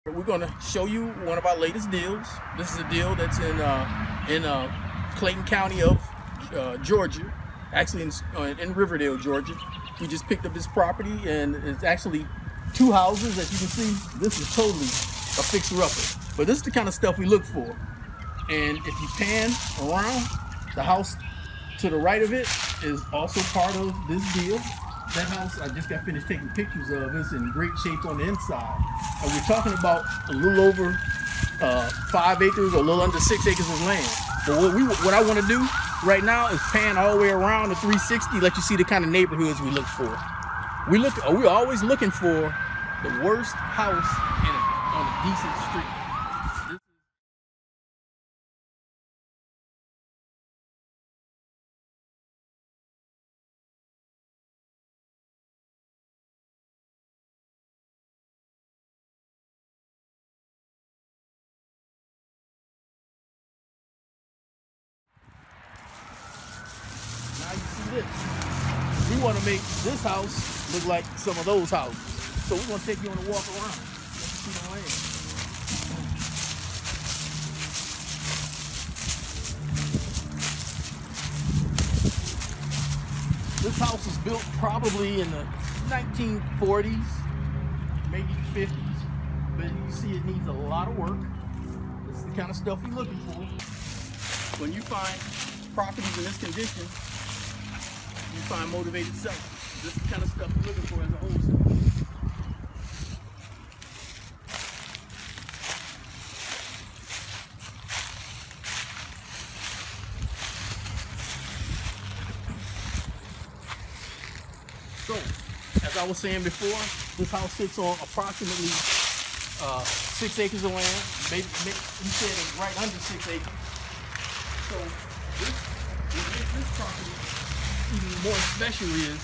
We're going to show you one of our latest deals. This is a deal that's in Clayton County of Georgia, actually in Riverdale, Georgia. We just picked up this property, and it's actually two houses. As you can see, this is totally a fixer-upper. But this is the kind of stuff we look for. And if you pan around, the house to the right of it is also part of this deal. That house I just got finished taking pictures of is in great shape on the inside. And we're talking about a little over 5 acres or a little under 6 acres of land. But what I want to do right now is pan all the way around the 360, let you see the kind of neighborhoods we look for. We're always looking for the worst house on a decent street. Now you see this. We want to make this house look like some of those houses. So we're going to take you on a walk around. Let you see the land. This house was built probably in the 1940s, maybe 50s. But you see it needs a lot of work. This is the kind of stuff we're looking for. When you find properties in this condition, you find motivated sellers. This is the kind of stuff we're looking for as a wholesaler. So, as I was saying before, this house sits on approximately 6 acres of land. Maybe he said it's right under 6 acres. So what makes this property even more special is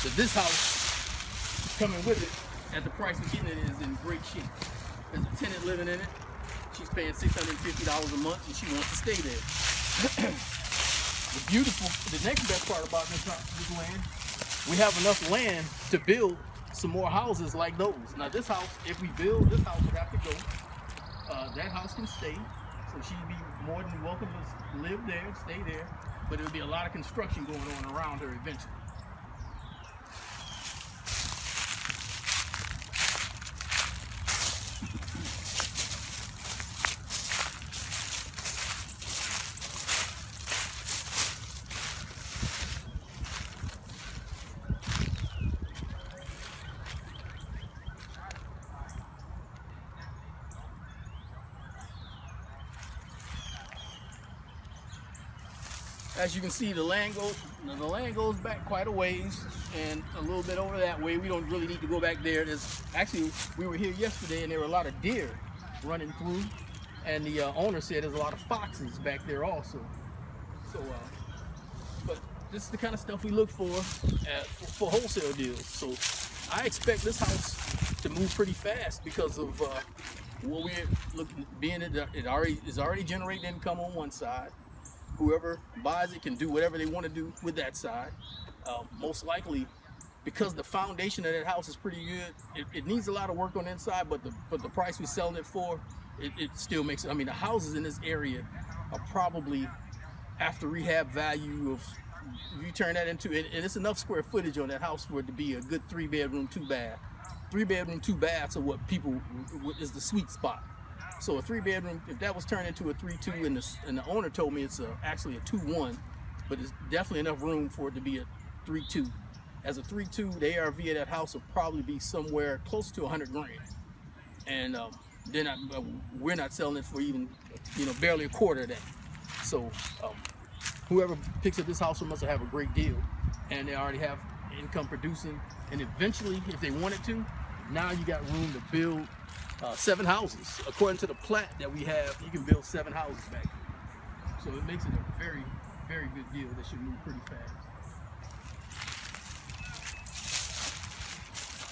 that this house coming with it at the price we're getting it is in great shape. There's a tenant living in it. She's paying $650 a month and she wants to stay there. The next best part about this land, we have enough land to build some more houses like those. Now this house, if we build, this house would have to go. That house can stay. So she'd be more than welcome to live there, stay there, but there'll be a lot of construction going on around her eventually. As you can see, the land goes back quite a ways, and a little bit over that way. We don't really need to go back there. We were here yesterday, and there were a lot of deer running through, and the owner said there's a lot of foxes back there also. So, but this is the kind of stuff we look for wholesale deals. So, I expect this house to move pretty fast because of what we're looking, being it is already generating income on one side. Whoever buys it can do whatever they want to do with that side. Most likely, because the foundation of that house is pretty good, it needs a lot of work on the inside, but the price we're selling it for, it still makes it. I mean, the houses in this area are probably after rehab value of, if you turn that into, and it's enough square footage on that house for it to be a good 3-bedroom, 2-bath. 3-bedroom, 2 baths are what is the sweet spot. So a 3-bedroom, if that was turned into a 3-2, and the owner told me it's actually a 2-1, but it's definitely enough room for it to be a 3-2. As a 3-2, the ARV of that house will probably be somewhere close to 100 grand. And we're not selling it for even, barely a quarter of that. So whoever picks up this house from us will have a great deal. And they already have income producing. And eventually, if they wanted to, now you got room to build 7 houses. According to the plat that we have, you can build 7 houses back here. So it makes it a very, very good deal that should move pretty fast.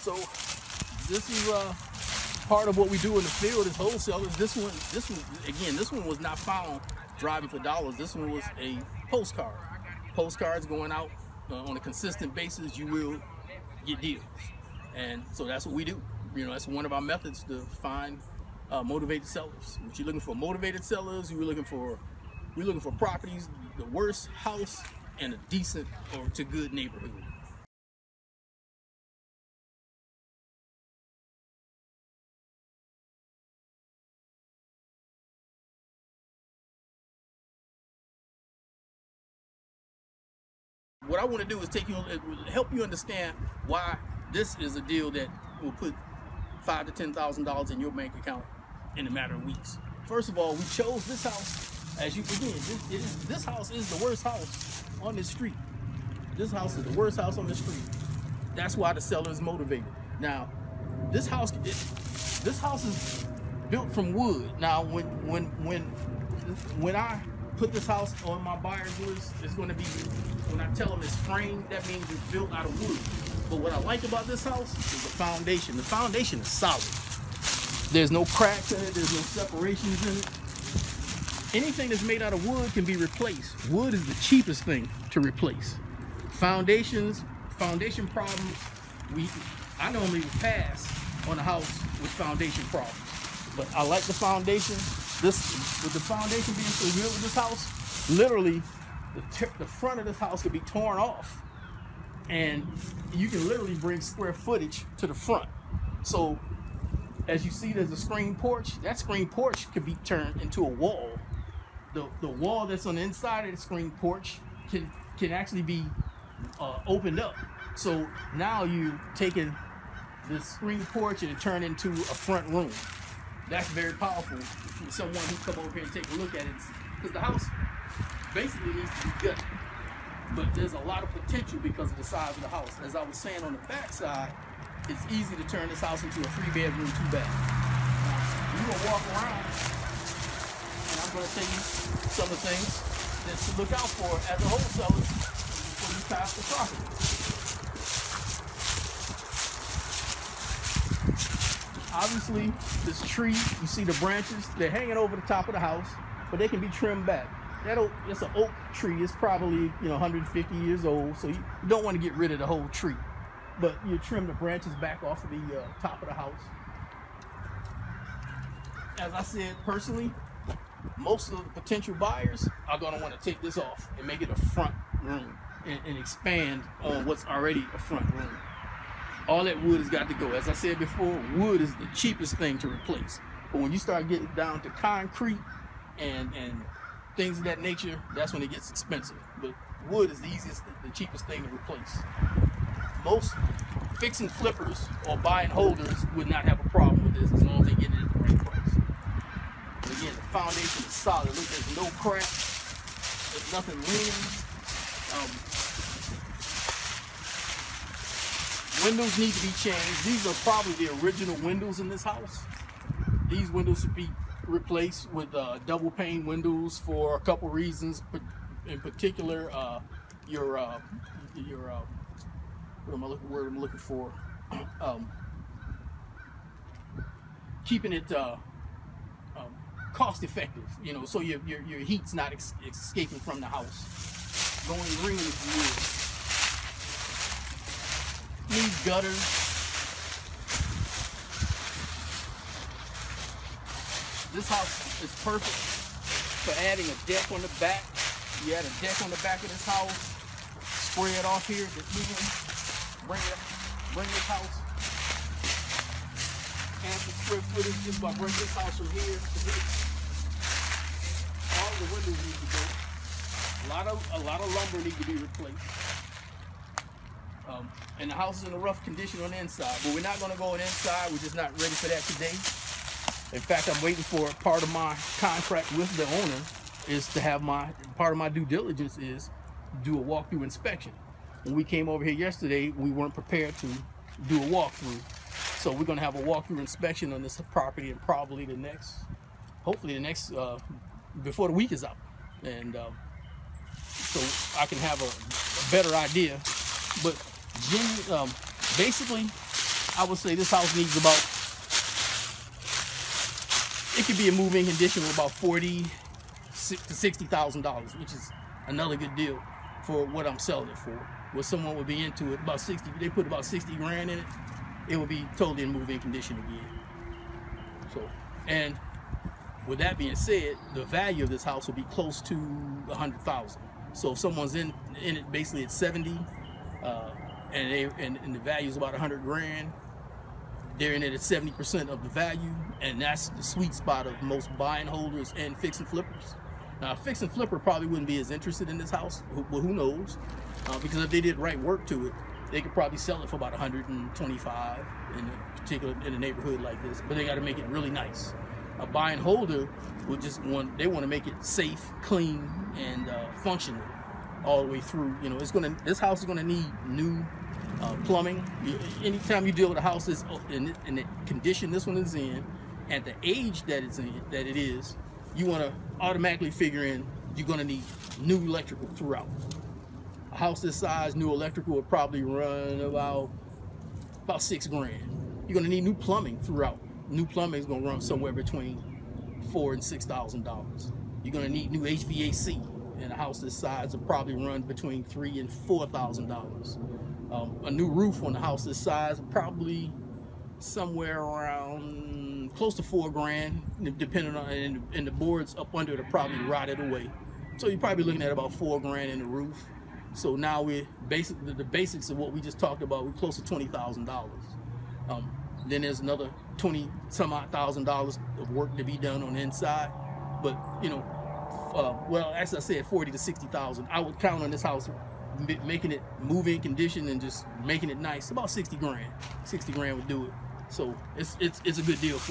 So this is part of what we do in the field as wholesalers. This one was not found driving for dollars. This one was a postcard. Postcards going out on a consistent basis, you will get deals. And so that's what we do. You know, that's one of our methods to find motivated sellers. If you're looking for motivated sellers, we're looking for properties, the worst house in a decent or to good neighborhood. What I want to do is help you understand why this is a deal that will put $5,000 to $10,000 in your bank account in a matter of weeks. First of all, we chose this house. As you again, this house is the worst house on this street. This house is the worst house on the street. That's why the seller is motivated. Now, this house is built from wood. Now, when I put this house on my buyer's list, it's going to be, when I tell them it's framed, that means it's built out of wood. But what I like about this house is the foundation. The foundation is solid. There's no cracks in it. There's no separations in it. Anything that's made out of wood can be replaced. Wood is the cheapest thing to replace. Foundation problems, I normally would pass on a house with foundation problems. But I like the foundation. With the foundation being so good with this house, literally the front of this house could be torn off, and you can literally bring square footage to the front. So as you see, there's a screen porch. That screen porch could be turned into a wall. The wall that's on the inside of the screen porch can actually be opened up. So now you're taking this screen porch and turn into a front room. That's very powerful for someone who come over here and take a look at it, because the house basically needs to be gutted. But there's a lot of potential because of the size of the house. As I was saying, on the back side, it's easy to turn this house into a 3-bedroom, 2-bath. You're gonna walk around, and I'm gonna tell you some of the things that to look out for as a wholesaler before you pass the property. Obviously, this tree, you see the branches, they're hanging over the top of the house, but they can be trimmed back. It's an oak tree. It's probably 150 years old, so you don't want to get rid of the whole tree. But you trim the branches back off of the top of the house. As I said, personally, most of the potential buyers are going to want to take this off and make it a front room and expand on what's already a front room. All that wood has got to go. As I said before, wood is the cheapest thing to replace. But when you start getting down to concrete and things of that nature, that's when it gets expensive. But wood is the cheapest thing to replace. Most fix and flippers or buy and holders would not have a problem with this as long as they get it at the right price. But again, the foundation is solid. Look, there's no cracks. There's nothing leaning. Windows need to be changed. These are probably the original windows in this house. These windows should be replaced with double pane windows for a couple reasons. In particular, what am I word I'm looking for? Keeping it cost effective, so your heat's not escaping from the house. Going green if you will. Needs gutters. This house is perfect for adding a deck on the back. You add a deck on the back of this house, spray it off here, bring this house and the square footage just by bringing this house from here to here. All the windows need to go. A lot of lumber need to be replaced. And the house is in a rough condition on the inside, but we're not going to go on the inside. We're just not ready for that today. In fact, I'm waiting for part of my contract with the owner is to have part of my due diligence is do a walkthrough inspection. When we came over here yesterday, we weren't prepared to do a walkthrough. So we're going to have a walkthrough inspection on this property and probably hopefully the next, before the week is up. And so I can have a better idea. But basically, I would say this house needs it could be a move-in condition with about $40,000 to $60,000, which is another good deal for what I'm selling it for. What someone would be into it, about 60. They put about 60 grand in it. it would be totally in move-in condition again. So, and with that being said, the value of this house will be close to $100,000. So if someone's in it basically at 70, and the value is about 100 grand, they're in it at 70% of the value, and that's the sweet spot of most buying holders and fix and flippers. Now, a fix and flipper probably wouldn't be as interested in this house, well, who knows? Because if they did right work to it, they could probably sell it for about 125 in a neighborhood like this. But they got to make it really nice. A buying holder would just want to make it safe, clean, and functional all the way through. You know, this house is gonna need new plumbing. Anytime you deal with a house that's in the condition this one is in, at the age that it is, you want to automatically figure in you're gonna need new electrical throughout. A house this size, new electrical would probably run about $6 grand. You're gonna need new plumbing throughout. New plumbing is gonna run somewhere between $4,000 and $6,000. You're gonna need new HVAC, and a house this size will probably run between $3,000 and $4,000. A new roof on a house this size probably somewhere around close to $4 grand, depending on, and the boards up under it are probably rotted away. So you're probably looking at about $4 grand in the roof. So now the basics of what we just talked about, we're close to $20,000. Then there's another $20-some-odd thousand of work to be done on the inside. But you know, well, as I said, 40 to 60,000. I would count on this house making it move-in condition and just making it nice. About 60 grand. 60 grand would do it. So it's a good deal for